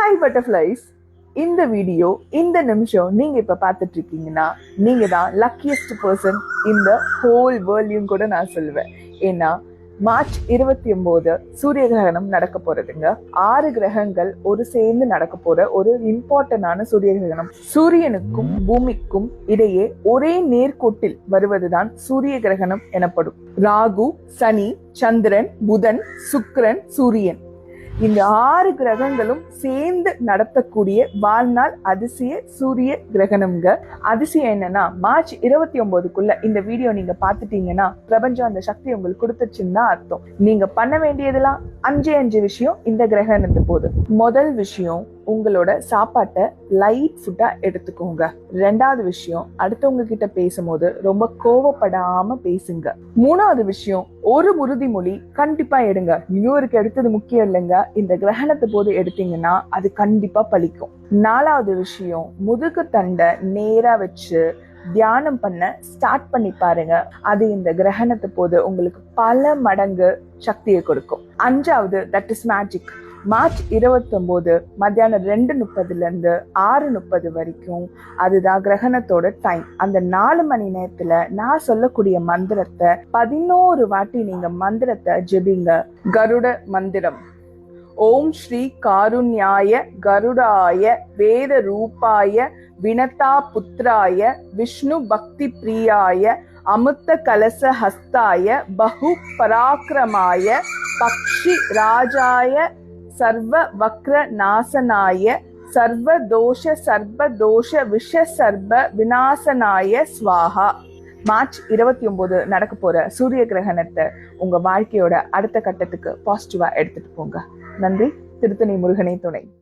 Hi butterflies. இந்த video இந்த நிமிஷம் நீங்க இப்ப பார்த்துட்டு இருக்கீங்கன்னா நீங்க தான் லக்கியஸ்ட் பர்சன் இந்த ஹோல் வேர்ல்டையும் கூட நான் சொல்லுவேன். ஏன்னா மார்ச் 29 சூரிய கிரகணம் நடக்க போறதுங்க. 6 கிரகங்கள் ஒரு சேர்ந்து நடக்க போற ஒரு இம்பார்ட்டன்டான சூரிய கிரகணம். சூரியனுக்கும் பூமிக்கும் இடையே ஒரே நேர்கோட்டில் வருவதுதான் சூரிய கிரகணம் எனப்படும். ராகு, சனி, சந்திரன், புதன், சுக்கிரன், சூரியன் இந்த 6 கிரகங்களும் சேர்ந்து நடத்தக்கூடிய வாழ்நாள் அதிசய சூரிய கிரகணம்ங்க. அதிசயம் என்னன்னா, மார்ச் 29க்குள்ள இந்த வீடியோ நீங்க பாத்துட்டீங்கன்னா பிரபஞ்சம் அந்த சக்தி உங்களுக்கு கொடுத்துச்சுன்னு அர்த்தம். நீங்க பண்ண வேண்டியதெல்லாம் 5 விஷயம் இந்த கிரகணத்து போது. முதல் விஷயம், உங்களோட சாப்பாட்டை லைட் ஃபுட்டா எடுத்துக்கோங்க. 2வது விஷயம், அடுத்தவங்க கிட்ட பேசும்போது ரொம்ப கோவப்படாம பேசுங்க. 3வது விஷயம், ஒரு உறுதிமொழி கண்டிப்பா எடுங்க. நியூ இயருக்கு எடுத்தது முக்கியம் இல்லைங்க, இந்த கிரகணத்து போது எடுத்தீங்கன்னா அது கண்டிப்பா பலிக்கும். 4வது விஷயம், முதுகு தண்டை நேரா வச்சு தியானம் பண்ண ஸ்டார்ட் பண்ணி பாருங்க. அது இந்த கிரகணத்து போது உங்களுக்கு பல மடங்கு சக்தியை கொடுக்கும். 5வது, தட் இஸ் மேஜிக். மார்ச் 29 மத்தியானம் 2:30 இருந்து 6:30 வரைக்கும் அதுதான் கிரகணத்தோட டைம். அந்த 4 மணி நேரத்துல நான் சொல்லக்கூடிய மந்திரத்தை 11 வாட்டி நீங்க மந்திரத்தை ஜெபிங்க. கருட மந்திரம். ஓம் ஸ்ரீ காருண்யாய கருடாய வேத ரூபாய வினதா புத்ராய விஷ்ணு பக்தி பிரியாய அமுத்த கலச ஹஸ்தாய பகு பராக்கிரமாய பக்ஷி ராஜாய சர்வ வக்ர நாசனாய சர்வதோஷ விஷ சர்வ விநாசனாய ஸ்வாஹா. மார்ச் 29 நடக்க போற சூரிய கிரகணத்தை உங்க வாழ்க்கையோட அடுத்த கட்டத்துக்கு பாசிட்டிவா எடுத்துட்டு போங்க. நன்றி. திருத்தணி முருகனே துணை.